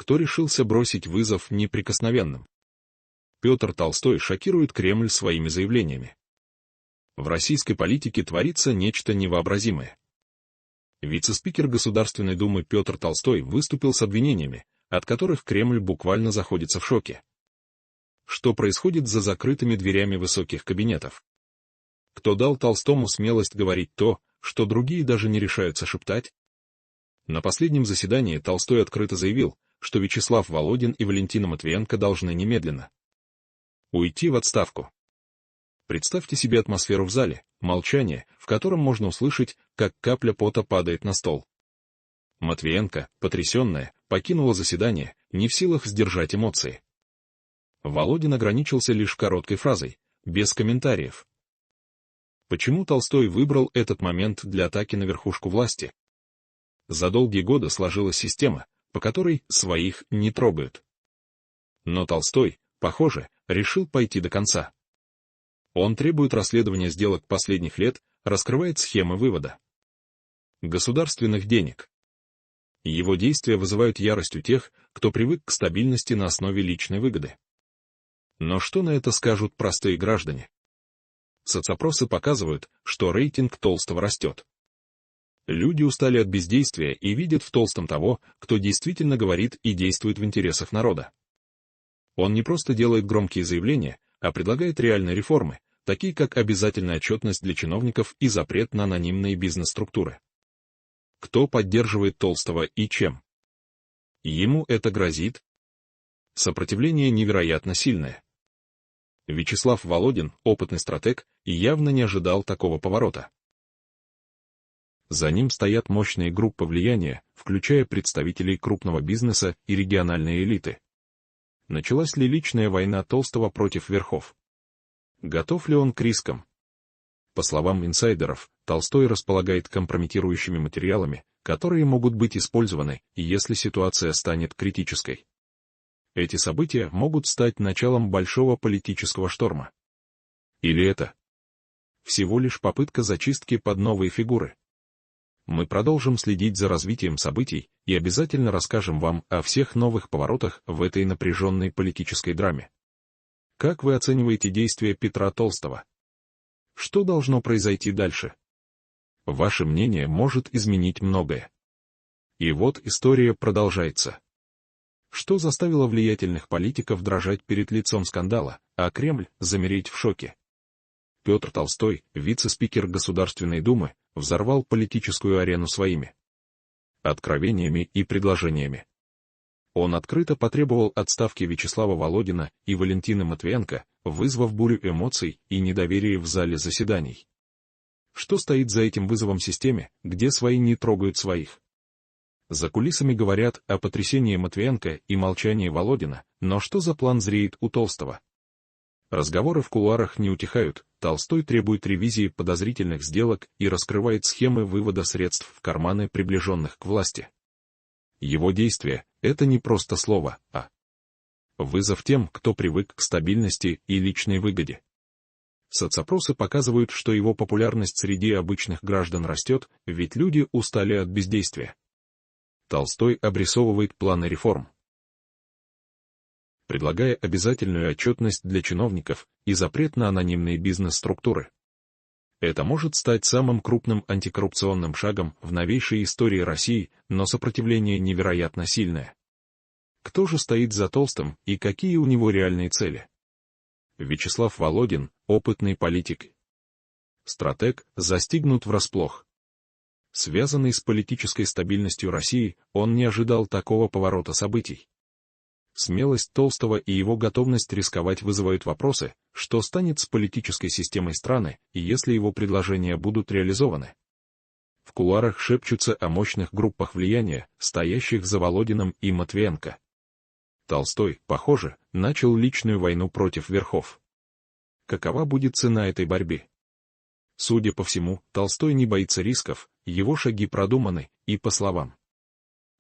кто решился бросить вызов неприкосновенным. Петр Толстой шокирует Кремль своими заявлениями. В российской политике творится нечто невообразимое. Вице-спикер Государственной Думы Петр Толстой выступил с обвинениями, от которых Кремль буквально заходится в шоке. Что происходит за закрытыми дверями высоких кабинетов? Кто дал Толстому смелость говорить то, что другие даже не решаются шептать? На последнем заседании Толстой открыто заявил, что Вячеслав Володин и Валентина Матвиенко должны немедленно уйти в отставку. Представьте себе атмосферу в зале, молчание, в котором можно услышать, как капля пота падает на стол. Матвиенко, потрясенная, покинула заседание, не в силах сдержать эмоции. Володин ограничился лишь короткой фразой, без комментариев. Почему Толстой выбрал этот момент для атаки на верхушку власти? За долгие годы сложилась система, по которой своих не трогают. Но Толстой, похоже, решил пойти до конца. Он требует расследования сделок последних лет, раскрывает схемы вывода государственных денег. Его действия вызывают ярость у тех, кто привык к стабильности на основе личной выгоды. Но что на это скажут простые граждане? Соцопросы показывают, что рейтинг Толстого растет. Люди устали от бездействия и видят в Толстом того, кто действительно говорит и действует в интересах народа. Он не просто делает громкие заявления, а предлагает реальные реформы, такие как обязательная отчетность для чиновников и запрет на анонимные бизнес-структуры. Кто поддерживает Толстого и чем? Ему это грозит? Сопротивление невероятно сильное. Вячеслав Володин, опытный стратег, явно не ожидал такого поворота. За ним стоят мощные группы влияния, включая представителей крупного бизнеса и региональной элиты. Началась ли личная война Толстого против верхов? Готов ли он к рискам? По словам инсайдеров, Толстой располагает компрометирующими материалами, которые могут быть использованы, если ситуация станет критической. Эти события могут стать началом большого политического шторма. Или это всего лишь попытка зачистки под новые фигуры? Мы продолжим следить за развитием событий и обязательно расскажем вам о всех новых поворотах в этой напряженной политической драме. Как вы оцениваете действия Петра Толстого? Что должно произойти дальше? Ваше мнение может изменить многое. И вот история продолжается. Что заставило влиятельных политиков дрожать перед лицом скандала, а Кремль замереть в шоке? Петр Толстой, вице-спикер Государственной Думы, взорвал политическую арену своими откровениями и предложениями. Он открыто потребовал отставки Вячеслава Володина и Валентины Матвиенко, вызвав бурю эмоций и недоверия в зале заседаний. Что стоит за этим вызовом системе, где свои не трогают своих? За кулисами говорят о потрясении Матвиенко и молчании Володина, но что за план зреет у Толстого? Разговоры в кулуарах не утихают, Толстой требует ревизии подозрительных сделок и раскрывает схемы вывода средств в карманы приближенных к власти. Его действия — это не просто слово, а вызов тем, кто привык к стабильности и личной выгоде. Соцопросы показывают, что его популярность среди обычных граждан растет, ведь люди устали от бездействия. Толстой обрисовывает планы реформ, предлагая обязательную отчетность для чиновников и запрет на анонимные бизнес-структуры. Это может стать самым крупным антикоррупционным шагом в новейшей истории России, но сопротивление невероятно сильное. Кто же стоит за Толстым и какие у него реальные цели? Вячеслав Володин, опытный политик. Стратег, застигнут врасплох. Связанный с политической стабильностью России, он не ожидал такого поворота событий. Смелость Толстого и его готовность рисковать вызывают вопросы, что станет с политической системой страны, если его предложения будут реализованы. В кулуарах шепчутся о мощных группах влияния, стоящих за Володиным и Матвиенко. Толстой, похоже, начал личную войну против верхов. Какова будет цена этой борьбы? Судя по всему, Толстой не боится рисков, его шаги продуманы, и по словам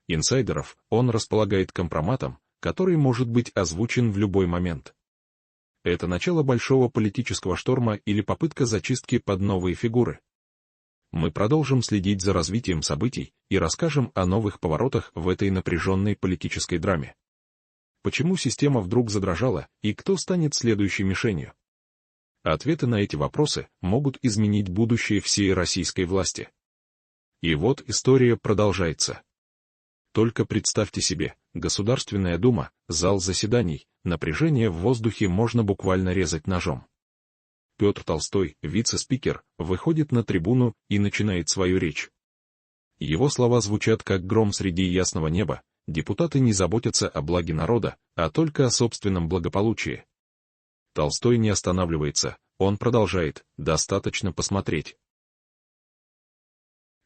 инсайдеров, он располагает компроматом, который может быть озвучен в любой момент. Это начало большого политического шторма или попытка зачистки под новые фигуры. Мы продолжим следить за развитием событий и расскажем о новых поворотах в этой напряженной политической драме. Почему система вдруг задрожала и кто станет следующей мишенью? Ответы на эти вопросы могут изменить будущее всей российской власти. И вот история продолжается. Только представьте себе, Государственная Дума, зал заседаний, напряжение в воздухе можно буквально резать ножом. Петр Толстой, вице-спикер, выходит на трибуну и начинает свою речь. Его слова звучат как гром среди ясного неба: депутаты не заботятся о благе народа, а только о собственном благополучии. Толстой не останавливается, он продолжает: достаточно посмотреть,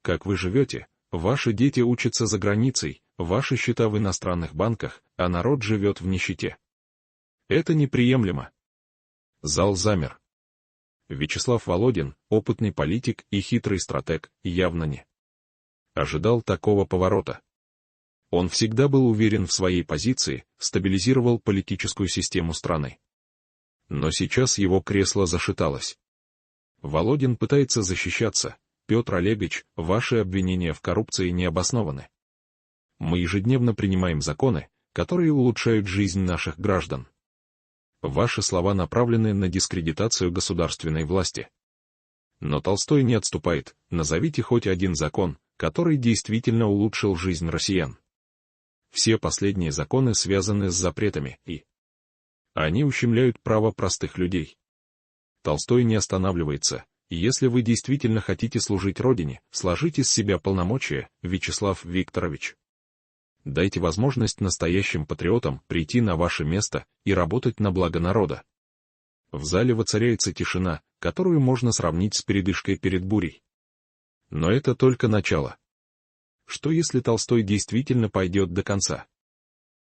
как вы живете. Ваши дети учатся за границей, ваши счета в иностранных банках, а народ живет в нищете. Это неприемлемо. Зал замер. Вячеслав Володин, опытный политик и хитрый стратег, явно не ожидал такого поворота. Он всегда был уверен в своей позиции, стабилизировал политическую систему страны. Но сейчас его кресло зашаталось. Володин пытается защищаться. Петр Олегович, ваши обвинения в коррупции не обоснованы. Мы ежедневно принимаем законы, которые улучшают жизнь наших граждан. Ваши слова направлены на дискредитацию государственной власти. Но Толстой не отступает: назовите хоть один закон, который действительно улучшил жизнь россиян. Все последние законы связаны с запретами, и они ущемляют право простых людей. Толстой не останавливается. Если вы действительно хотите служить Родине, сложите с себя полномочия, Вячеслав Викторович. Дайте возможность настоящим патриотам прийти на ваше место и работать на благо народа. В зале воцаряется тишина, которую можно сравнить с передышкой перед бурей. Но это только начало. Что если Толстой действительно пойдет до конца?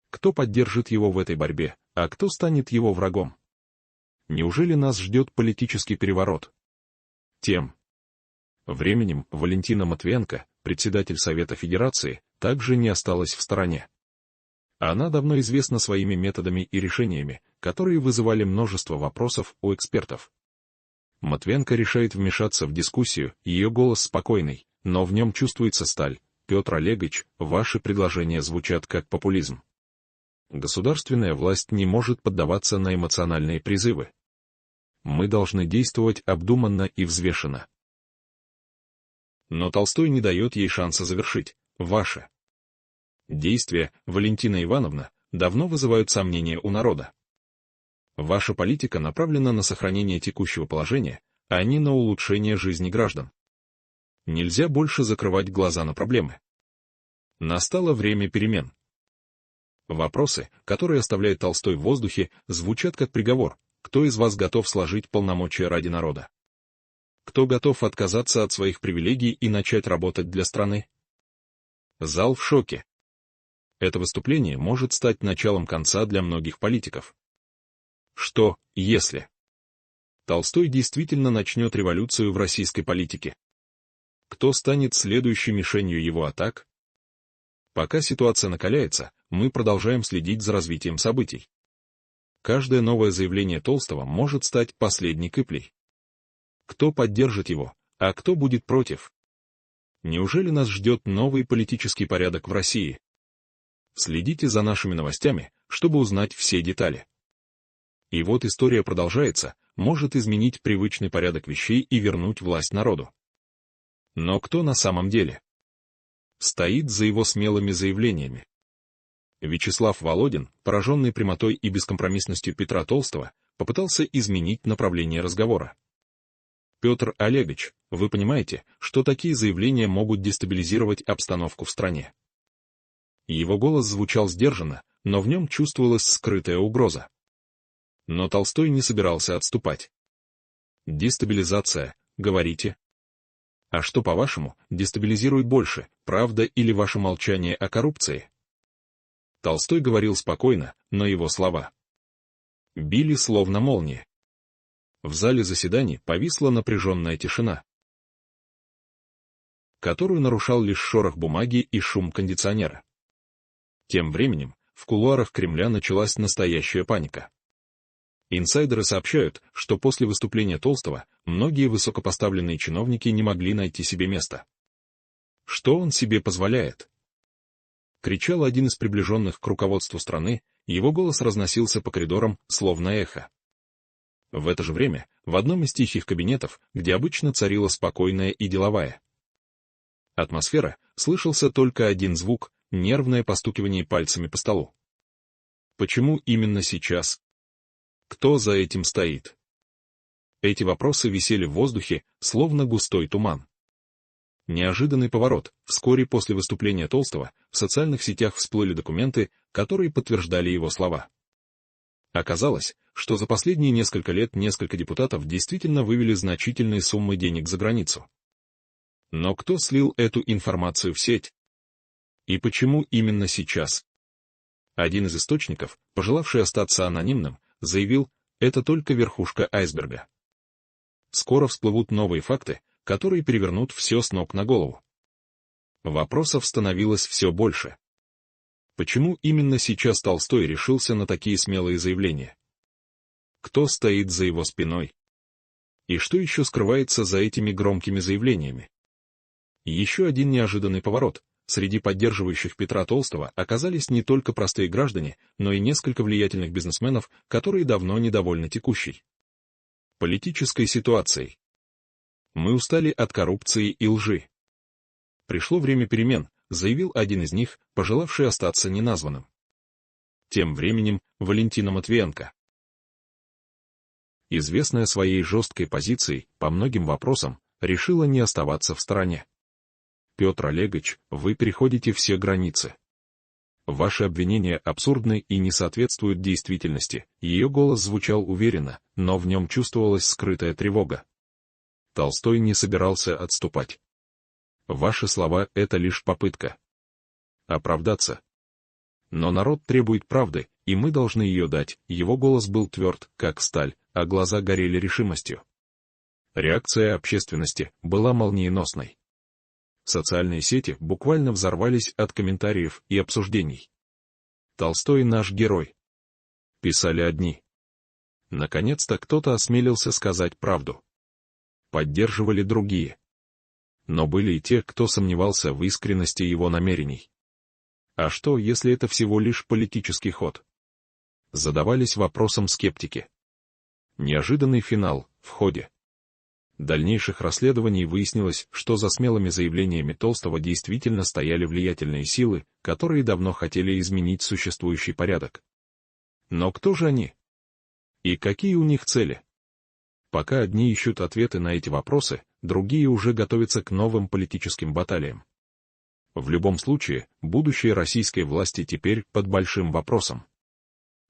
Кто поддержит его в этой борьбе, а кто станет его врагом? Неужели нас ждет политический переворот? Тем временем Валентина Матвиенко, председатель Совета Федерации, также не осталась в стороне. Она давно известна своими методами и решениями, которые вызывали множество вопросов у экспертов. Матвиенко решает вмешаться в дискуссию, ее голос спокойный, но в нем чувствуется сталь. Петр Олегович, ваши предложения звучат как популизм. Государственная власть не может поддаваться на эмоциональные призывы. Мы должны действовать обдуманно и взвешенно. Но Толстой не дает ей шанса завершить. Ваши действия, Валентина Ивановна, давно вызывают сомнения у народа. Ваша политика направлена на сохранение текущего положения, а не на улучшение жизни граждан. Нельзя больше закрывать глаза на проблемы. Настало время перемен. Вопросы, которые оставляет Толстой в воздухе, звучат как приговор. Кто из вас готов сложить полномочия ради народа? Кто готов отказаться от своих привилегий и начать работать для страны? Зал в шоке. Это выступление может стать началом конца для многих политиков. Что, если Толстой действительно начнет революцию в российской политике? Кто станет следующей мишенью его атак? Пока ситуация накаляется, мы продолжаем следить за развитием событий. Каждое новое заявление Толстого может стать последней каплей. Кто поддержит его, а кто будет против? Неужели нас ждет новый политический порядок в России? Следите за нашими новостями, чтобы узнать все детали. И вот история продолжается, может изменить привычный порядок вещей и вернуть власть народу. Но кто на самом деле стоит за его смелыми заявлениями? Вячеслав Володин, пораженный прямотой и бескомпромиссностью Петра Толстого, попытался изменить направление разговора. Петр Олегович, вы понимаете, что такие заявления могут дестабилизировать обстановку в стране? Его голос звучал сдержанно, но в нем чувствовалась скрытая угроза. Но Толстой не собирался отступать. Дестабилизация, говорите? А что, по-вашему, дестабилизирует больше, правда или ваше молчание о коррупции? Толстой говорил спокойно, но его слова били словно молнии. В зале заседаний повисла напряженная тишина, которую нарушал лишь шорох бумаги и шум кондиционера. Тем временем, в кулуарах Кремля началась настоящая паника. Инсайдеры сообщают, что после выступления Толстого многие высокопоставленные чиновники не могли найти себе места. Что он себе позволяет? Кричал один из приближенных к руководству страны, его голос разносился по коридорам, словно эхо. В это же время, в одном из тихих кабинетов, где обычно царила спокойная и деловая атмосфера, слышался только один звук — нервное постукивание пальцами по столу. Почему именно сейчас? Кто за этим стоит? Эти вопросы висели в воздухе, словно густой туман. Неожиданный поворот. Вскоре после выступления Толстого в социальных сетях всплыли документы, которые подтверждали его слова. Оказалось, что за последние несколько лет несколько депутатов действительно вывели значительные суммы денег за границу. Но кто слил эту информацию в сеть? И почему именно сейчас? Один из источников, пожелавший остаться анонимным, заявил, это только верхушка айсберга. Скоро всплывут новые факты, которые перевернут все с ног на голову. Вопросов становилось все больше. Почему именно сейчас Толстой решился на такие смелые заявления? Кто стоит за его спиной? И что еще скрывается за этими громкими заявлениями? Еще один неожиданный поворот. Среди поддерживающих Петра Толстого оказались не только простые граждане, но и несколько влиятельных бизнесменов, которые давно недовольны текущей политической ситуацией. Мы устали от коррупции и лжи. Пришло время перемен, заявил один из них, пожелавший остаться неназванным. Тем временем Валентина Матвиенко, известная своей жесткой позицией по многим вопросам, решила не оставаться в стороне. Петр Олегович, вы переходите все границы. Ваши обвинения абсурдны и не соответствуют действительности. Ее голос звучал уверенно, но в нем чувствовалась скрытая тревога. Толстой не собирался отступать. Ваши слова — это лишь попытка оправдаться. Но народ требует правды, и мы должны ее дать. Его голос был тверд, как сталь, а глаза горели решимостью. Реакция общественности была молниеносной. Социальные сети буквально взорвались от комментариев и обсуждений. «Толстой наш герой», — писали одни. Наконец-то кто-то осмелился сказать правду. Поддерживали другие. Но были и те, кто сомневался в искренности его намерений. А что, если это всего лишь политический ход? Задавались вопросом скептики. Неожиданный финал в ходе дальнейших расследований выяснилось, что за смелыми заявлениями Толстого действительно стояли влиятельные силы, которые давно хотели изменить существующий порядок. Но кто же они? И какие у них цели? Пока одни ищут ответы на эти вопросы, другие уже готовятся к новым политическим баталиям. В любом случае, будущее российской власти теперь под большим вопросом.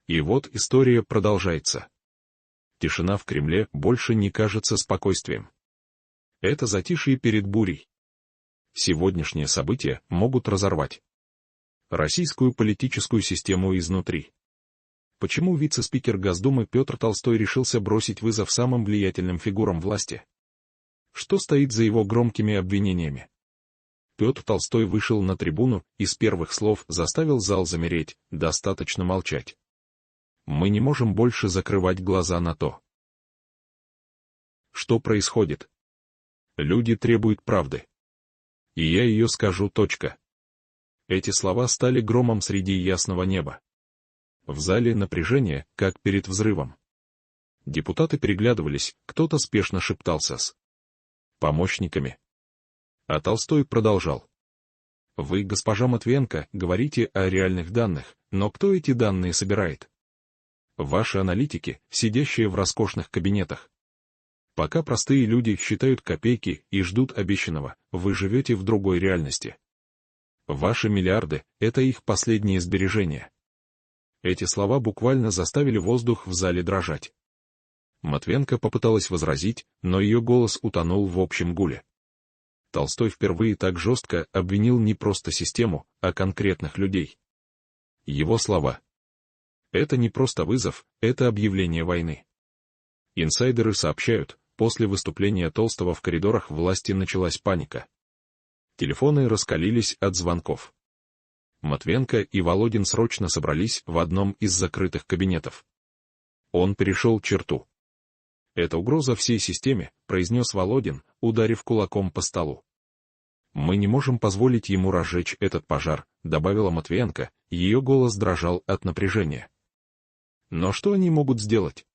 И вот история продолжается. Тишина в Кремле больше не кажется спокойствием. Это затишье перед бурей. Сегодняшние события могут разорвать российскую политическую систему изнутри. Почему вице-спикер Госдумы Петр Толстой решился бросить вызов самым влиятельным фигурам власти? Что стоит за его громкими обвинениями? Петр Толстой вышел на трибуну и с первых слов заставил зал замереть, достаточно молчать. Мы не можем больше закрывать глаза на то, что происходит. Люди требуют правды. И я ее скажу, точка. Эти слова стали громом среди ясного неба. В зале напряжение, как перед взрывом. Депутаты переглядывались, кто-то спешно шептался с помощниками. А Толстой продолжал. Вы, госпожа Матвиенко, говорите о реальных данных, но кто эти данные собирает? Ваши аналитики, сидящие в роскошных кабинетах. Пока простые люди считают копейки и ждут обещанного, вы живете в другой реальности. Ваши миллиарды — это их последние сбережения. Эти слова буквально заставили воздух в зале дрожать. Матвиенко попыталась возразить, но ее голос утонул в общем гуле. Толстой впервые так жестко обвинил не просто систему, а конкретных людей. Его слова. Это не просто вызов, это объявление войны. Инсайдеры сообщают, после выступления Толстого в коридорах власти началась паника. Телефоны раскалились от звонков. Матвиенко и Володин срочно собрались в одном из закрытых кабинетов. Он перешел черту. «Это угроза всей системе», — произнес Володин, ударив кулаком по столу. «Мы не можем позволить ему разжечь этот пожар», — добавила Матвиенко, ее голос дрожал от напряжения. Но что они могут сделать?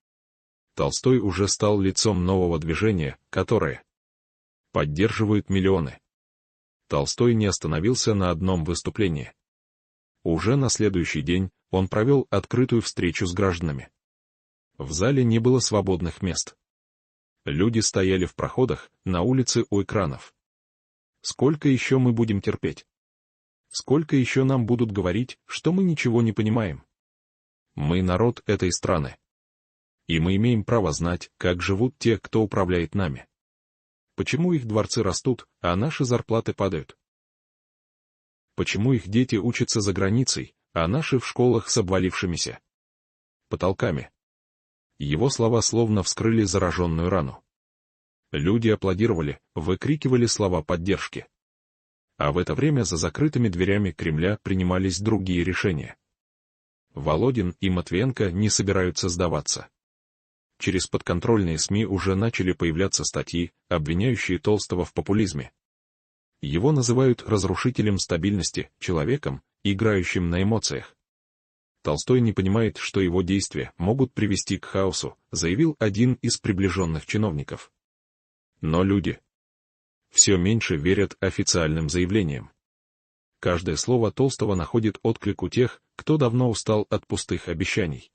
Толстой уже стал лицом нового движения, которое поддерживают миллионы. Толстой не остановился на одном выступлении. Уже на следующий день он провел открытую встречу с гражданами. В зале не было свободных мест. Люди стояли в проходах, на улице у экранов. Сколько еще мы будем терпеть? Сколько еще нам будут говорить, что мы ничего не понимаем? Мы народ этой страны. И мы имеем право знать, как живут те, кто управляет нами. Почему их дворцы растут, а наши зарплаты падают? Почему их дети учатся за границей, а наши в школах с обвалившимися потолками? Его слова словно вскрыли зараженную рану. Люди аплодировали, выкрикивали слова поддержки. А в это время за закрытыми дверями Кремля принимались другие решения. Володин и Матвиенко не собираются сдаваться. Через подконтрольные СМИ уже начали появляться статьи, обвиняющие Толстого в популизме. Его называют разрушителем стабильности, человеком, играющим на эмоциях. Толстой не понимает, что его действия могут привести к хаосу, заявил один из приближенных чиновников. Но люди все меньше верят официальным заявлениям. Каждое слово Толстого находит отклик у тех, кто давно устал от пустых обещаний.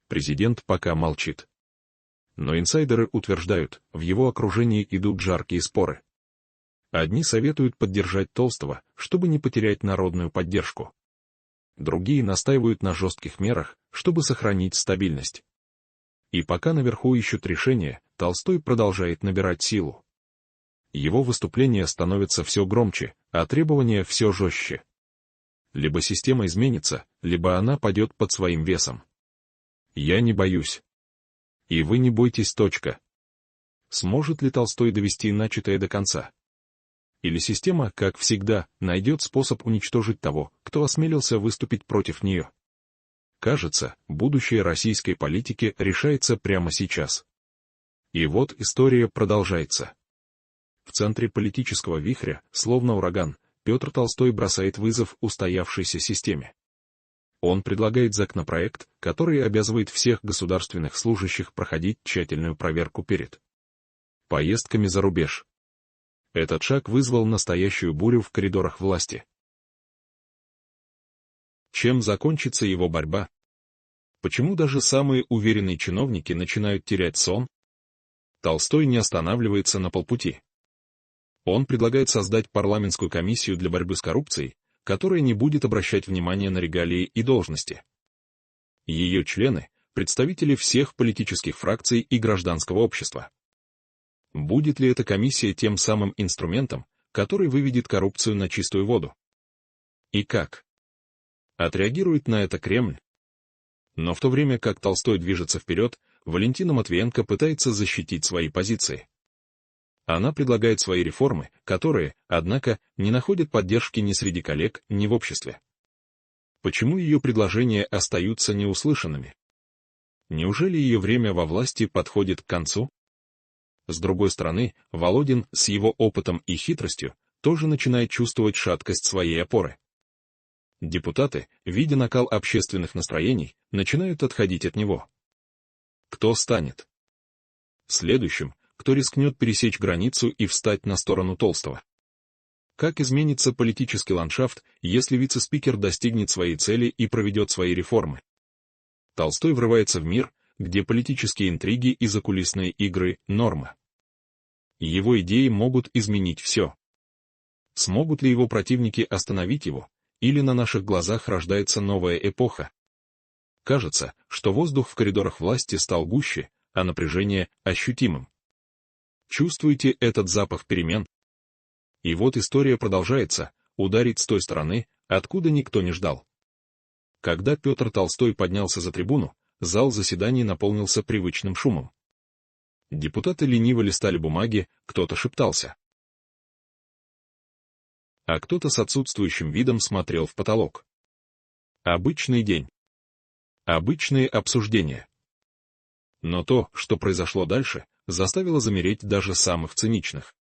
Президент пока молчит. Но инсайдеры утверждают, в его окружении идут жаркие споры. Одни советуют поддержать Толстого, чтобы не потерять народную поддержку. Другие настаивают на жестких мерах, чтобы сохранить стабильность. И пока наверху ищут решение, Толстой продолжает набирать силу. Его выступления становятся все громче, а требования все жестче. Либо система изменится, либо она падет под своим весом. Я не боюсь. И вы не бойтесь. Сможет ли Толстой довести начатое до конца? Или система, как всегда, найдет способ уничтожить того, кто осмелился выступить против нее? Кажется, будущее российской политики решается прямо сейчас. И вот история продолжается. В центре политического вихря, словно ураган, Петр Толстой бросает вызов устоявшейся системе. Он предлагает законопроект, который обязывает всех государственных служащих проходить тщательную проверку перед поездками за рубеж. Этот шаг вызвал настоящую бурю в коридорах власти. Чем закончится его борьба? Почему даже самые уверенные чиновники начинают терять сон? Толстой не останавливается на полпути. Он предлагает создать парламентскую комиссию для борьбы с коррупцией, которая не будет обращать внимания на регалии и должности. Ее члены – представители всех политических фракций и гражданского общества. Будет ли эта комиссия тем самым инструментом, который выведет коррупцию на чистую воду? И как отреагирует на это Кремль? Но в то время как Толстой движется вперед, Валентина Матвиенко пытается защитить свои позиции. Она предлагает свои реформы, которые, однако, не находят поддержки ни среди коллег, ни в обществе. Почему ее предложения остаются неуслышанными? Неужели ее время во власти подходит к концу? С другой стороны, Володин с его опытом и хитростью тоже начинает чувствовать шаткость своей опоры. Депутаты, видя накал общественных настроений, начинают отходить от него. Кто станет следующим, кто рискнет пересечь границу и встать на сторону Толстого? Как изменится политический ландшафт, если вице-спикер достигнет своей цели и проведет свои реформы? Толстой врывается в мир, где политические интриги и закулисные игры – норма. Его идеи могут изменить все. Смогут ли его противники остановить его, или на наших глазах рождается новая эпоха? Кажется, что воздух в коридорах власти стал гуще, а напряжение – ощутимым. Чувствуете этот запах перемен? И вот история продолжается, ударить с той стороны, откуда никто не ждал. Когда Петр Толстой поднялся за трибуну, зал заседаний наполнился привычным шумом. Депутаты лениво листали бумаги, кто-то шептался. А кто-то с отсутствующим видом смотрел в потолок. Обычный день. Обычные обсуждения. Но то, что произошло дальше, заставило замереть даже самых циничных.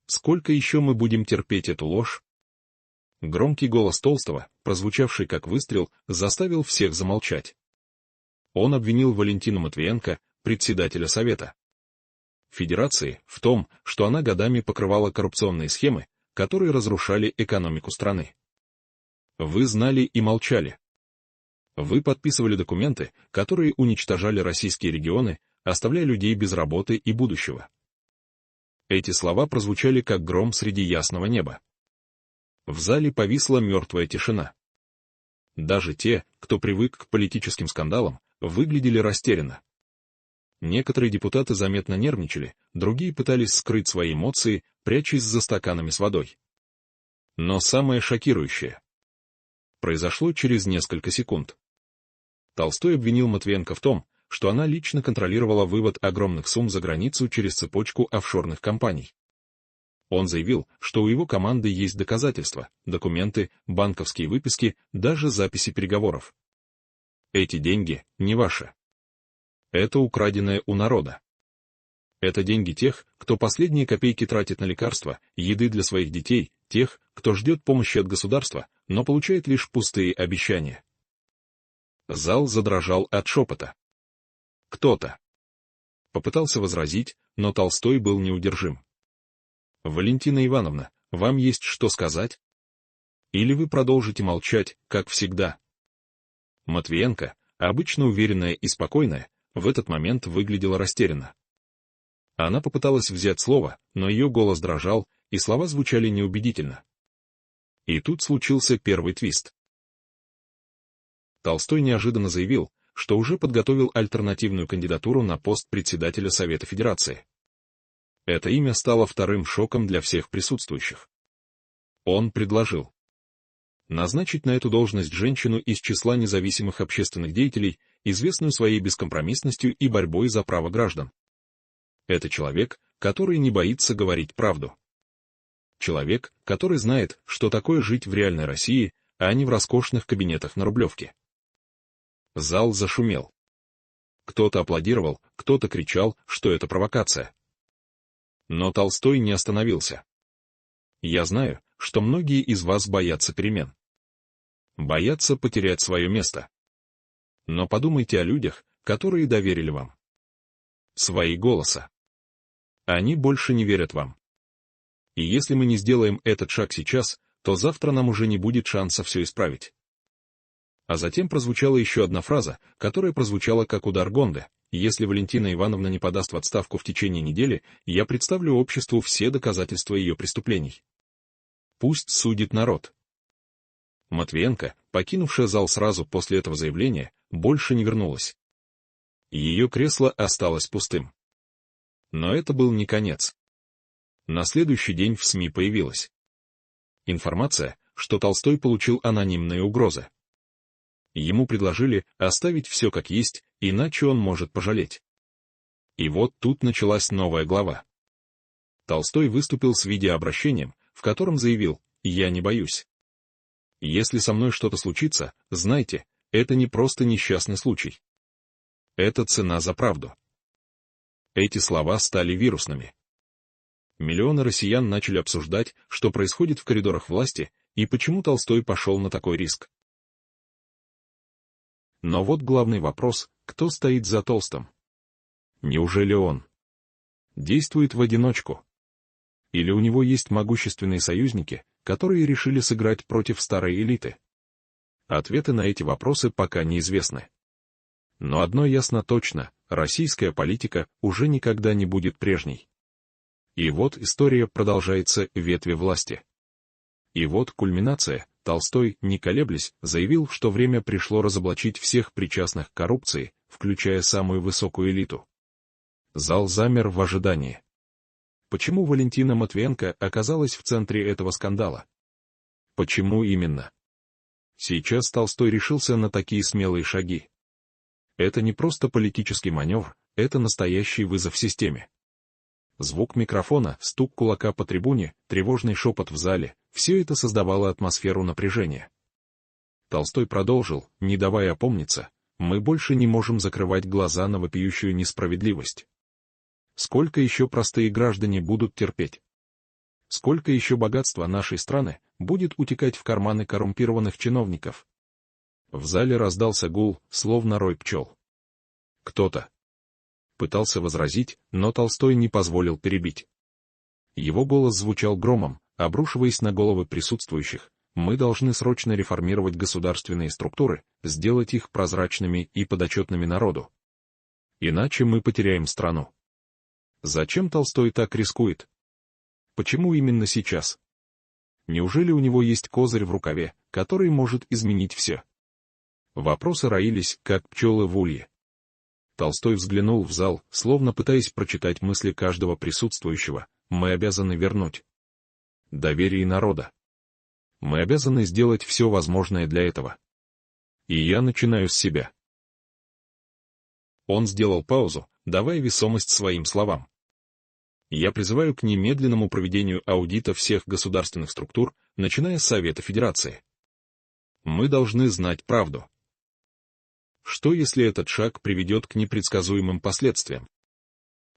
Сколько еще мы будем терпеть эту ложь? Громкий голос Толстого, прозвучавший как выстрел, заставил всех замолчать. Он обвинил Валентину Матвиенко, председателя Совета Федерации, в том, что она годами покрывала коррупционные схемы, которые разрушали экономику страны. Вы знали и молчали. Вы подписывали документы, которые уничтожали российские регионы, оставляя людей без работы и будущего. Эти слова прозвучали как гром среди ясного неба. В зале повисла мертвая тишина. Даже те, кто привык к политическим скандалам, выглядели растерянно. Некоторые депутаты заметно нервничали, другие пытались скрыть свои эмоции, прячась за стаканами с водой. Но самое шокирующее произошло через несколько секунд. Толстой обвинил Матвиенко в том, что она лично контролировала вывод огромных сумм за границу через цепочку офшорных компаний. Он заявил, что у его команды есть доказательства, документы, банковские выписки, даже записи переговоров. Эти деньги не ваши. Это украденное у народа. Это деньги тех, кто последние копейки тратит на лекарства, еды для своих детей, тех, кто ждет помощи от государства, но получает лишь пустые обещания. Зал задрожал от шепота. Кто-то попытался возразить, но Толстой был неудержим. «Валентина Ивановна, вам есть что сказать? Или вы продолжите молчать, как всегда?» Матвиенко, обычно уверенная и спокойная, в этот момент выглядела растерянно. Она попыталась взять слово, но ее голос дрожал, и слова звучали неубедительно. И тут случился первый твист. Толстой неожиданно заявил, что уже подготовил альтернативную кандидатуру на пост председателя Совета Федерации. Это имя стало вторым шоком для всех присутствующих. Он предложил назначить на эту должность женщину из числа независимых общественных деятелей, известную своей бескомпромиссностью и борьбой за право граждан. Это человек, который не боится говорить правду. Человек, который знает, что такое жить в реальной России, а не в роскошных кабинетах на Рублевке. Зал зашумел. Кто-то аплодировал, кто-то кричал, что это провокация. Но Толстой не остановился. Я знаю, что многие из вас боятся перемен. Боятся потерять свое место. Но подумайте о людях, которые доверили вам свои голоса. Они больше не верят вам. И если мы не сделаем этот шаг сейчас, то завтра нам уже не будет шанса все исправить. А затем прозвучала еще одна фраза, которая прозвучала как удар гонга. Если Валентина Ивановна не подаст в отставку в течение недели, я представлю обществу все доказательства ее преступлений. Пусть судит народ. Матвиенко, покинувшая зал сразу после этого заявления, больше не вернулась. Ее кресло осталось пустым. Но это был не конец. На следующий день в СМИ появилась информация, что Толстой получил анонимные угрозы. Ему предложили оставить все как есть, иначе он может пожалеть. И вот тут началась новая глава. Толстой выступил с видеообращением, в котором заявил: «Я не боюсь. Если со мной что-то случится, знайте, это не просто несчастный случай. Это цена за правду». Эти слова стали вирусными. Миллионы россиян начали обсуждать, что происходит в коридорах власти, и почему Толстой пошел на такой риск. Но вот главный вопрос: кто стоит за Толстым? Неужели он действует в одиночку? Или у него есть могущественные союзники, которые решили сыграть против старой элиты? Ответы на эти вопросы пока неизвестны. Но одно ясно точно: российская политика уже никогда не будет прежней. И вот история продолжается в ветви власти. И вот кульминация. Толстой, не колеблясь, заявил, что время пришло разоблачить всех причастных к коррупции, включая самую высокую элиту. Зал замер в ожидании. Почему Валентина Матвиенко оказалась в центре этого скандала? Почему именно? Сейчас Толстой решился на такие смелые шаги. Это не просто политический маневр, это настоящий вызов системе. Звук микрофона, стук кулака по трибуне, тревожный шепот в зале — все это создавало атмосферу напряжения. Толстой продолжил, не давая опомниться: Мы больше не можем закрывать глаза на вопиющую несправедливость. Сколько еще простые граждане будут терпеть? Сколько еще богатства нашей страны будет утекать в карманы коррумпированных чиновников? В зале раздался гул, словно рой пчел. Кто-то пытался возразить, но Толстой не позволил перебить. Его голос звучал громом, обрушиваясь на головы присутствующих. Мы должны срочно реформировать государственные структуры, сделать их прозрачными и подотчетными народу. Иначе мы потеряем страну. Зачем Толстой так рискует? Почему именно сейчас? Неужели у него есть козырь в рукаве, который может изменить все? Вопросы роились, как пчелы в улье. Толстой взглянул в зал, словно пытаясь прочитать мысли каждого присутствующего. Мы обязаны вернуть доверие народа. Мы обязаны сделать все возможное для этого. И я начинаю с себя. Он сделал паузу, давая весомость своим словам. Я призываю к немедленному проведению аудита всех государственных структур, начиная с Совета Федерации. Мы должны знать правду. Что, если этот шаг приведет к непредсказуемым последствиям?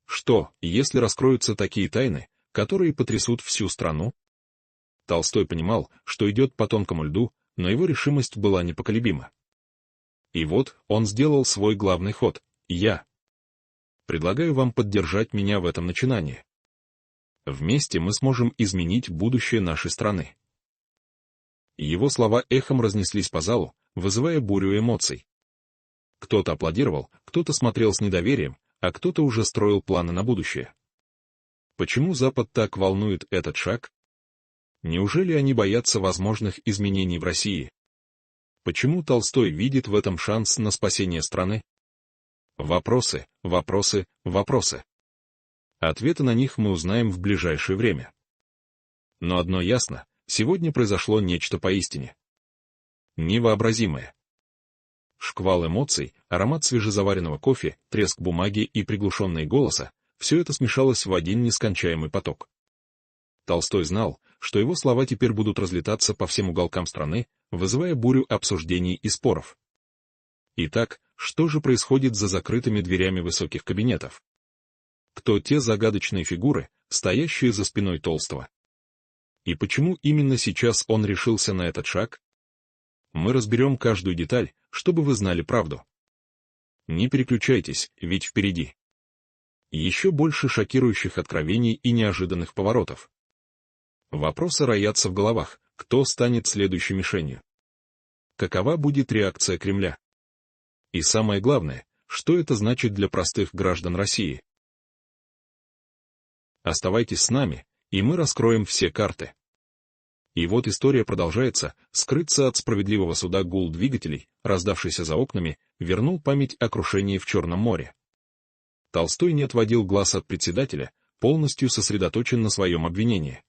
Что, если раскроются такие тайны, которые потрясут всю страну? Толстой понимал, что идет по тонкому льду, но его решимость была непоколебима. И вот он сделал свой главный ход. Я предлагаю вам поддержать меня в этом начинании. Вместе мы сможем изменить будущее нашей страны. Его слова эхом разнеслись по залу, вызывая бурю эмоций. Кто-то аплодировал, кто-то смотрел с недоверием, а кто-то уже строил планы на будущее. Почему Запад так волнует этот шаг? Неужели они боятся возможных изменений в России? Почему Толстой видит в этом шанс на спасение страны? Вопросы, вопросы, вопросы. Ответы на них мы узнаем в ближайшее время. Но одно ясно, сегодня произошло нечто поистине невообразимое. Шквал эмоций, аромат свежезаваренного кофе, треск бумаги и приглушенные голоса — все это смешалось в один нескончаемый поток. Толстой знал, что его слова теперь будут разлетаться по всем уголкам страны, вызывая бурю обсуждений и споров. Итак, что же происходит за закрытыми дверями высоких кабинетов? Кто те загадочные фигуры, стоящие за спиной Толстого? И почему именно сейчас он решился на этот шаг? Мы разберем каждую деталь, чтобы вы знали правду. Не переключайтесь, ведь впереди еще больше шокирующих откровений и неожиданных поворотов. Вопросы роятся в головах: кто станет следующей мишенью? Какова будет реакция Кремля? И самое главное, что это значит для простых граждан России? Оставайтесь с нами, и мы раскроем все карты. И вот история продолжается. Скрыться от справедливого суда гул двигателей, раздавшийся за окнами, вернул память о крушении в Черном море. Толстой не отводил глаз от председателя, полностью сосредоточен на своем обвинении.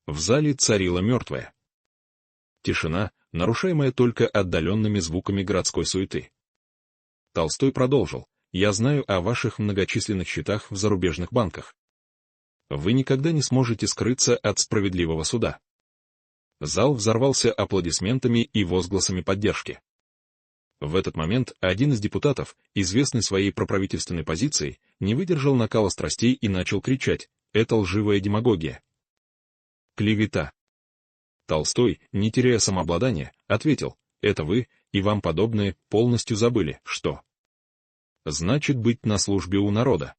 В зале царила мертвая тишина, нарушаемая только отдаленными звуками городской суеты. Толстой продолжил: «Я знаю о ваших многочисленных счетах в зарубежных банках. Вы никогда не сможете скрыться от справедливого суда». Зал взорвался аплодисментами и возгласами поддержки. В этот момент один из депутатов, известный своей проправительственной позицией, не выдержал накала страстей и начал кричать: «Это лживая демагогия! Клевета!» Толстой, не теряя самообладания, ответил: «Это вы и вам подобные полностью забыли, что значит быть на службе у народа.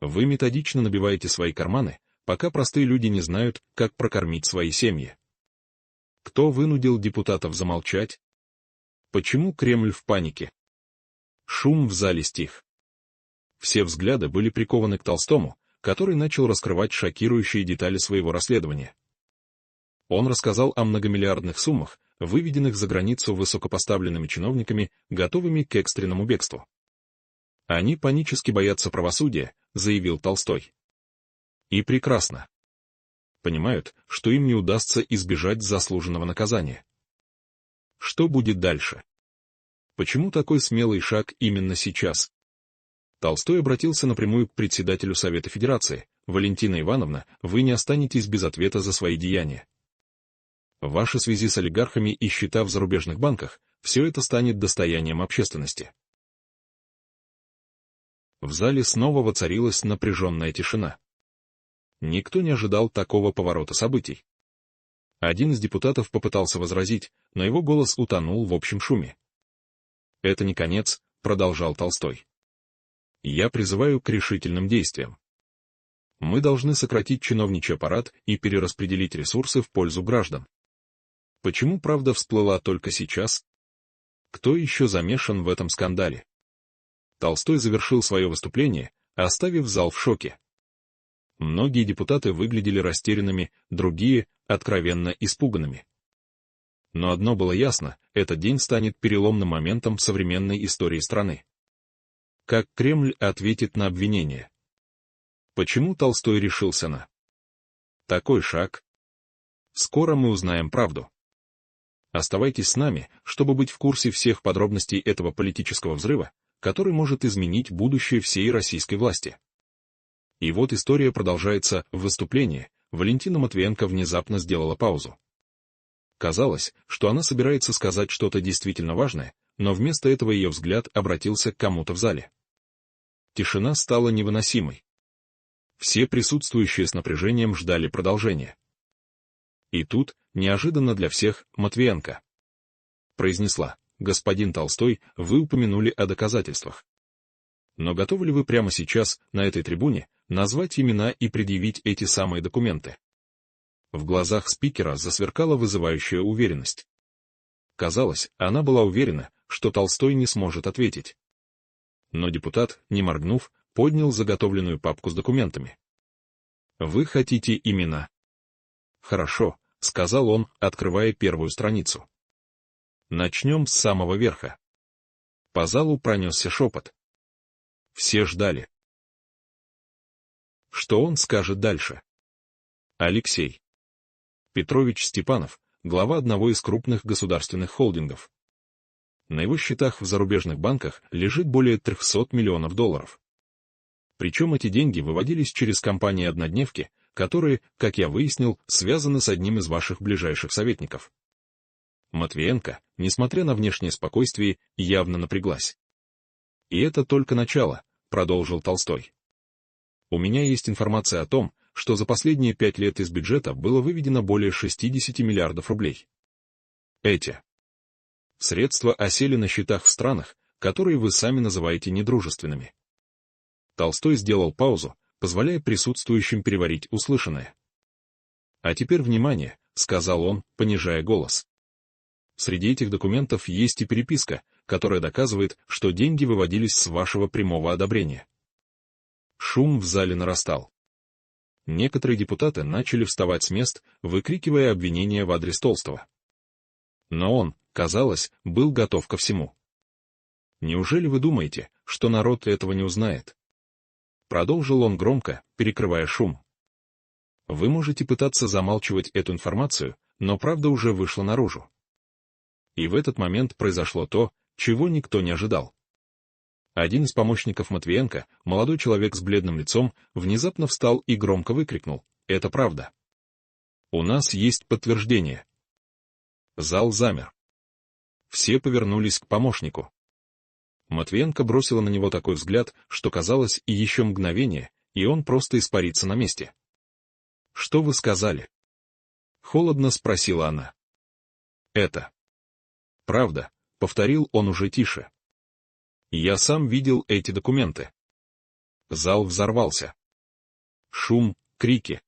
Вы методично набиваете свои карманы, пока простые люди не знают, как прокормить свои семьи». Кто вынудил депутатов замолчать? Почему Кремль в панике? Шум в зале стих. Все взгляды были прикованы к Толстому, который начал раскрывать шокирующие детали своего расследования. Он рассказал о многомиллиардных суммах, выведенных за границу высокопоставленными чиновниками, готовыми к экстренному бегству. «Они панически боятся правосудия», — заявил Толстой. И прекрасно понимают, что им не удастся избежать заслуженного наказания. Что будет дальше? Почему такой смелый шаг именно сейчас? Толстой обратился напрямую к председателю Совета Федерации: «Валентина Ивановна, вы не останетесь без ответа за свои деяния. Ваши связи с олигархами и счета в зарубежных банках — все это станет достоянием общественности. В зале снова воцарилась напряженная тишина. Никто не ожидал такого поворота событий. Один из депутатов попытался возразить, но его голос утонул в общем шуме. «Это не конец», — продолжал Толстой. «Я призываю к решительным действиям. Мы должны сократить чиновничий аппарат и перераспределить ресурсы в пользу граждан. Почему правда всплыла только сейчас? Кто еще замешан в этом скандале?» Толстой завершил свое выступление, оставив зал в шоке. Многие депутаты выглядели растерянными, другие — откровенно испуганными. Но одно было ясно — этот день станет переломным моментом в современной истории страны. Как Кремль ответит на обвинения? Почему Толстой решился на такой шаг? Скоро мы узнаем правду. Оставайтесь с нами, чтобы быть в курсе всех подробностей этого политического взрыва, который может изменить будущее всей российской власти. И вот история продолжается. В выступлении Валентина Матвиенко внезапно сделала паузу. Казалось, что она собирается сказать что-то действительно важное, но вместо этого ее взгляд обратился к кому-то в зале. Тишина стала невыносимой. Все присутствующие с напряжением ждали продолжения. И тут, неожиданно для всех, Матвиенко произнесла: «Господин Толстой, вы упомянули о доказательствах. Но готовы ли вы прямо сейчас, на этой трибуне, назвать имена и предъявить эти самые документы?» В глазах спикера засверкала вызывающая уверенность. Казалось, она была уверена, что Толстой не сможет ответить. Но депутат, не моргнув, поднял заготовленную папку с документами. «Вы хотите имена?» «Хорошо», — сказал он, открывая первую страницу. «Начнем с самого верха». По залу пронесся шепот. Все ждали. Что он скажет дальше? Алексей Петрович Степанов, глава одного из крупных государственных холдингов. На его счетах в зарубежных банках лежит более 300 миллионов долларов. Причем эти деньги выводились через компании-однодневки, которые, как я выяснил, связаны с одним из ваших ближайших советников. Матвиенко, несмотря на внешнее спокойствие, явно напряглась. И это только начало, продолжил Толстой. У меня есть информация о том, что за последние 5 лет из бюджета было выведено более 60 миллиардов рублей. Эти средства осели на счетах в странах, которые вы сами называете недружественными. Толстой сделал паузу, позволяя присутствующим переварить услышанное. «А теперь внимание», — сказал он, понижая голос. «Среди этих документов есть и переписка, которая доказывает, что деньги выводились с вашего прямого одобрения». Шум в зале нарастал. Некоторые депутаты начали вставать с мест, выкрикивая обвинения в адрес Толстого. Но он, казалось, был готов ко всему. «Неужели вы думаете, что народ этого не узнает?» Продолжил он громко, перекрывая шум. «Вы можете пытаться замалчивать эту информацию, но правда уже вышла наружу». И в этот момент произошло то, чего никто не ожидал. Один из помощников Матвиенко, молодой человек с бледным лицом, внезапно встал и громко выкрикнул: «Это правда! У нас есть подтверждение!» Зал замер. Все повернулись к помощнику. Матвиенко бросила на него такой взгляд, что казалось, и еще мгновение, и он просто испарится на месте. «Что вы сказали?» — холодно спросила она. «Это правда», — повторил он уже тише. «Я сам видел эти документы». Зал взорвался. Шум, крики.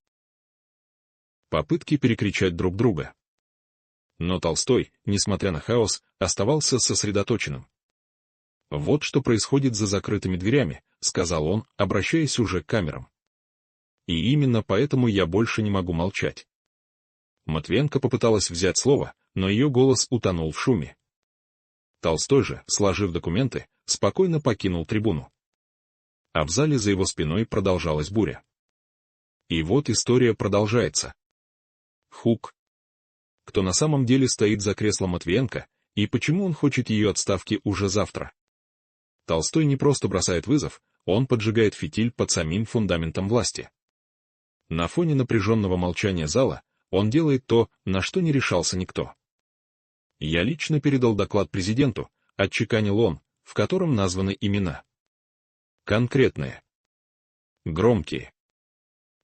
Попытки перекричать друг друга. Но Толстой, несмотря на хаос, оставался сосредоточенным. «Вот что происходит за закрытыми дверями», — сказал он, обращаясь уже к камерам. «И именно поэтому я больше не могу молчать». Матвиенко попыталась взять слово, но ее голос утонул в шуме. Толстой же, сложив документы, спокойно покинул трибуну. А в зале за его спиной продолжалась буря. И вот история продолжается. Хук. Кто на самом деле стоит за креслом Матвиенко, и почему он хочет ее отставки уже завтра? Толстой не просто бросает вызов, он поджигает фитиль под самим фундаментом власти. На фоне напряженного молчания зала он делает то, на что не решался никто. «Я лично передал доклад президенту», — отчеканил он, в котором названы имена. Конкретные. Громкие.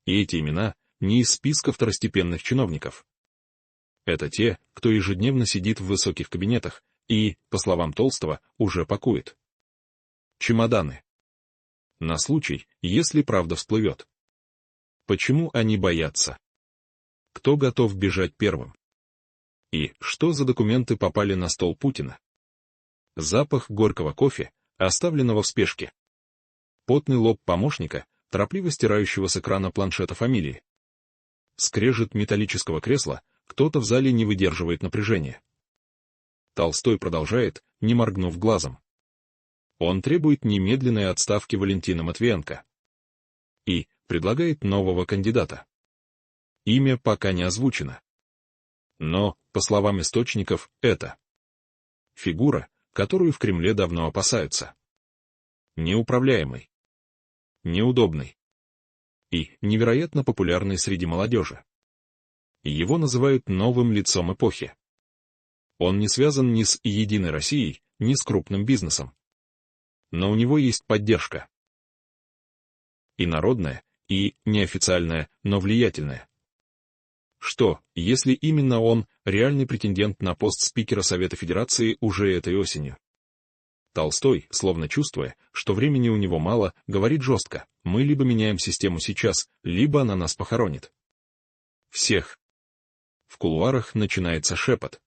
И эти имена не из списка второстепенных чиновников. Это те, кто ежедневно сидит в высоких кабинетах и, по словам Толстого, уже пакует чемоданы. На случай, если правда всплывет. Почему они боятся? Кто готов бежать первым? И что за документы попали на стол Путина? Запах горького кофе, оставленного в спешке. Потный лоб помощника, торопливо стирающего с экрана планшета фамилии. Скрежет металлического кресла, кто-то в зале не выдерживает напряжения. Толстой продолжает, не моргнув глазом. Он требует немедленной отставки Валентина Матвиенко. И предлагает нового кандидата. Имя пока не озвучено. Но, по словам источников, это фигура, которую в Кремле давно опасаются. Неуправляемый. Неудобный. И невероятно популярный среди молодежи. Его называют новым лицом эпохи. Он не связан ни с «Единой Россией», ни с крупным бизнесом. Но у него есть поддержка. И народная, и неофициальная, но влиятельная. Что, если именно он реальный претендент на пост спикера Совета Федерации уже этой осенью? Толстой, словно чувствуя, что времени у него мало, говорит жестко: мы либо меняем систему сейчас, либо она нас похоронит. Всех. В кулуарах начинается шепот.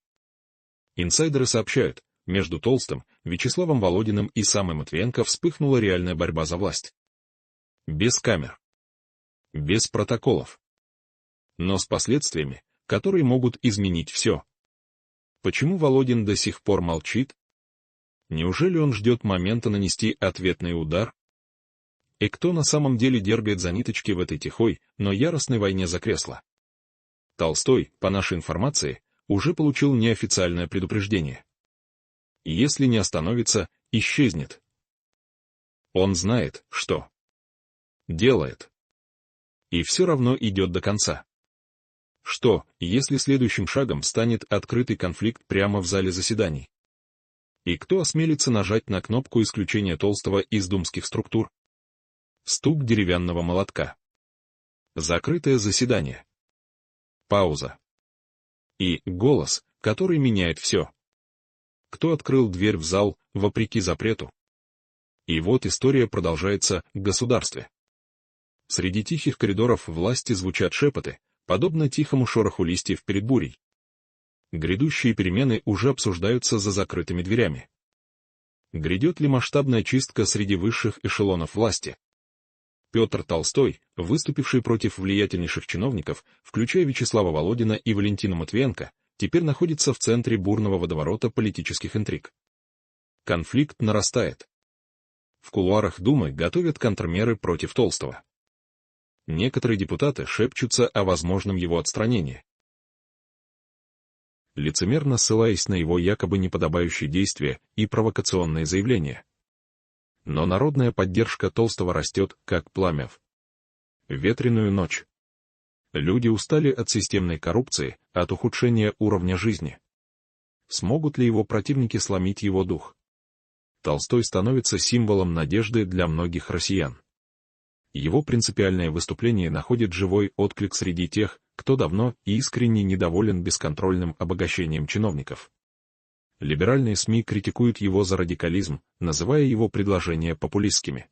Инсайдеры сообщают, между Толстым, Вячеславом Володиным и самым Матвиенко вспыхнула реальная борьба за власть. Без камер. Без протоколов. Но с последствиями, которые могут изменить все. Почему Володин до сих пор молчит? Неужели он ждет момента нанести ответный удар? И кто на самом деле дергает за ниточки в этой тихой, но яростной войне за кресло? Толстой, по нашей информации, уже получил неофициальное предупреждение. Если не остановится, исчезнет. Он знает, что делает. И все равно идет до конца. Что, если следующим шагом станет открытый конфликт прямо в зале заседаний? И кто осмелится нажать на кнопку исключения Толстого из думских структур? Стук деревянного молотка. Закрытое заседание. Пауза. И голос, который меняет все. Кто открыл дверь в зал, вопреки запрету? И вот история продолжается в государстве. Среди тихих коридоров власти звучат шепоты, подобно тихому шороху листьев перед бурей. Грядущие перемены уже обсуждаются за закрытыми дверями. Грядет ли масштабная чистка среди высших эшелонов власти? Петр Толстой, выступивший против влиятельнейших чиновников, включая Вячеслава Володина и Валентина Матвиенко, теперь находится в центре бурного водоворота политических интриг. Конфликт нарастает. В кулуарах Думы готовят контрмеры против Толстого. Некоторые депутаты шепчутся о возможном его отстранении. Лицемерно ссылаясь на его якобы неподобающие действия и провокационные заявления. Но народная поддержка Толстого растет, как пламя в ветреную ночь. Люди устали от системной коррупции, от ухудшения уровня жизни. Смогут ли его противники сломить его дух? Толстой становится символом надежды для многих россиян. Его принципиальное выступление находит живой отклик среди тех, кто давно и искренне недоволен бесконтрольным обогащением чиновников. Либеральные СМИ критикуют его за радикализм, называя его предложения популистскими.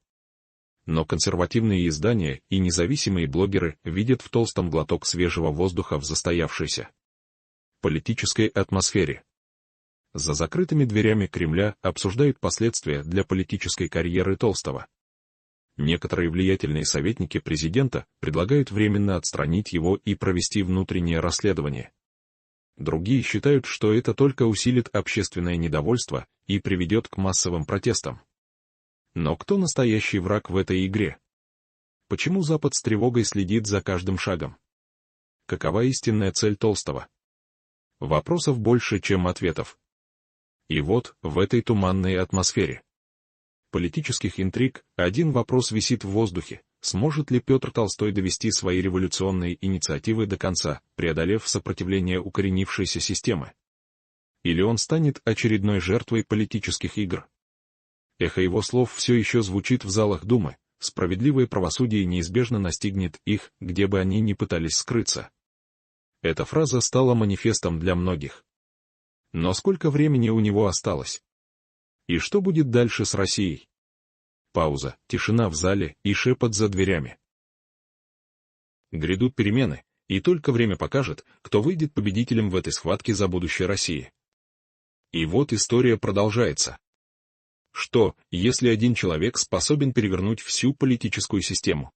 Но консервативные издания и независимые блогеры видят в Толстом глоток свежего воздуха в застоявшейся политической атмосфере. За закрытыми дверями Кремля обсуждают последствия для политической карьеры Толстого. Некоторые влиятельные советники президента предлагают временно отстранить его и провести внутреннее расследование. Другие считают, что это только усилит общественное недовольство и приведет к массовым протестам. Но кто настоящий враг в этой игре? Почему Запад с тревогой следит за каждым шагом? Какова истинная цель Толстого? Вопросов больше, чем ответов. И вот, в этой туманной атмосфере политических интриг, один вопрос висит в воздухе: сможет ли Петр Толстой довести свои революционные инициативы до конца, преодолев сопротивление укоренившейся системы? Или он станет очередной жертвой политических игр? Эхо его слов все еще звучит в залах Думы: справедливое правосудие неизбежно настигнет их, где бы они ни пытались скрыться. Эта фраза стала манифестом для многих. Но сколько времени у него осталось? И что будет дальше с Россией? Пауза, тишина в зале и шепот за дверями. Грядут перемены, и только время покажет, кто выйдет победителем в этой схватке за будущее России. И вот история продолжается. Что, если один человек способен перевернуть всю политическую систему?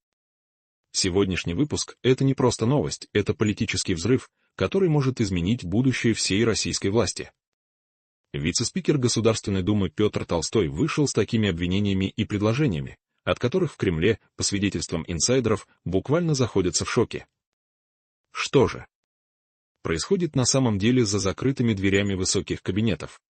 Сегодняшний выпуск — это не просто новость, это политический взрыв, который может изменить будущее всей российской власти. Вице-спикер Государственной Думы Петр Толстой вышел с такими обвинениями и предложениями, от которых в Кремле, по свидетельствам инсайдеров, буквально заходятся в шоке. Что же происходит на самом деле за закрытыми дверями высоких кабинетов?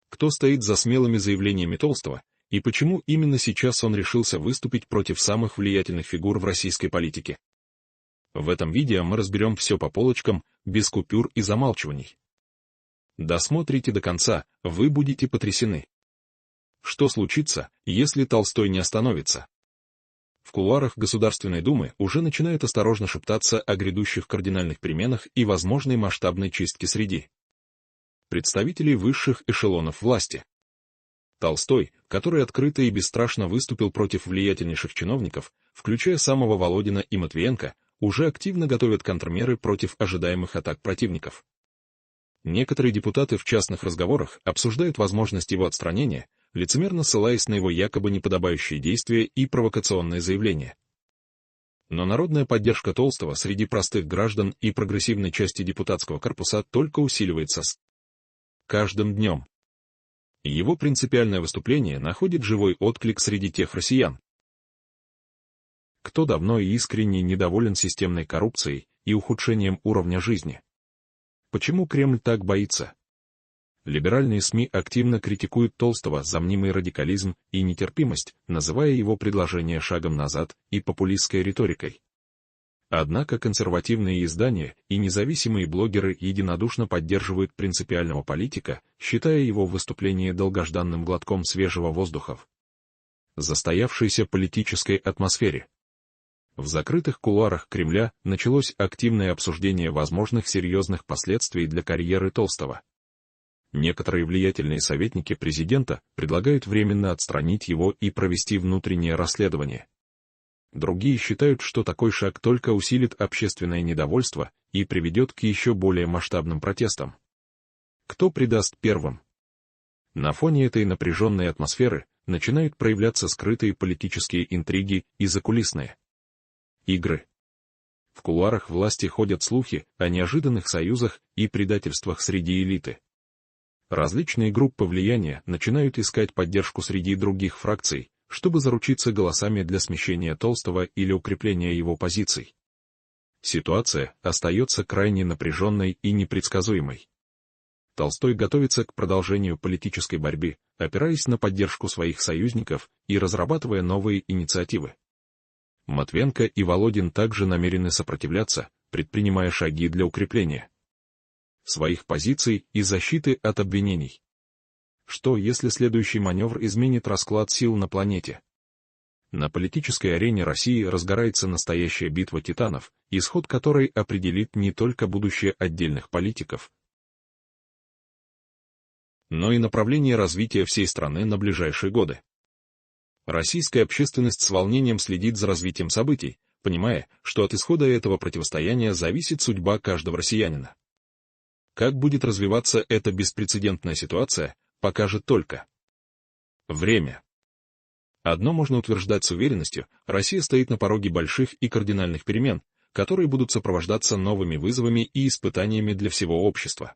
Кто стоит за смелыми заявлениями Толстого, и почему именно сейчас он решился выступить против самых влиятельных фигур в российской политике? В этом видео мы разберем все по полочкам, без купюр и замалчиваний. Досмотрите до конца, вы будете потрясены. Что случится, если Толстой не остановится? В кулуарах Государственной Думы уже начинают осторожно шептаться о грядущих кардинальных переменах и возможной масштабной чистке среди представителей высших эшелонов власти. Толстой, который открыто и бесстрашно выступил против влиятельнейших чиновников, включая самого Володина и Матвиенко, уже активно готовят контрмеры против ожидаемых атак противников. Некоторые депутаты в частных разговорах обсуждают возможность его отстранения, лицемерно ссылаясь на его якобы неподобающие действия и провокационные заявления. Но народная поддержка Толстого среди простых граждан и прогрессивной части депутатского корпуса только усиливается с каждым днем. Его принципиальное выступление находит живой отклик среди тех россиян, кто давно и искренне недоволен системной коррупцией и ухудшением уровня жизни. Почему Кремль так боится? Либеральные СМИ активно критикуют Толстого за мнимый радикализм и нетерпимость, называя его предложение шагом назад и популистской риторикой. Однако консервативные издания и независимые блогеры единодушно поддерживают принципиального политика, считая его выступление долгожданным глотком свежего воздуха в застоявшейся политической атмосфере. В закрытых кулуарах Кремля началось активное обсуждение возможных серьезных последствий для карьеры Толстого. Некоторые влиятельные советники президента предлагают временно отстранить его и провести внутреннее расследование. Другие считают, что такой шаг только усилит общественное недовольство и приведет к еще более масштабным протестам. Кто предаст первым? На фоне этой напряженной атмосферы начинают проявляться скрытые политические интриги и закулисные игры. В кулуарах власти ходят слухи о неожиданных союзах и предательствах среди элиты. Различные группы влияния начинают искать поддержку среди других фракций, чтобы заручиться голосами для смещения Толстого или укрепления его позиций. Ситуация остается крайне напряженной и непредсказуемой. Толстой готовится к продолжению политической борьбы, опираясь на поддержку своих союзников и разрабатывая новые инициативы. Матвиенко и Володин также намерены сопротивляться, предпринимая шаги для укрепления своих позиций и защиты от обвинений. Что, если следующий маневр изменит расклад сил на планете? На политической арене России разгорается настоящая битва титанов, исход которой определит не только будущее отдельных политиков, но и направление развития всей страны на ближайшие годы. Российская общественность с волнением следит за развитием событий, понимая, что от исхода этого противостояния зависит судьба каждого россиянина. Как будет развиваться эта беспрецедентная ситуация, покажет только время. Одно можно утверждать с уверенностью: Россия стоит на пороге больших и кардинальных перемен, которые будут сопровождаться новыми вызовами и испытаниями для всего общества.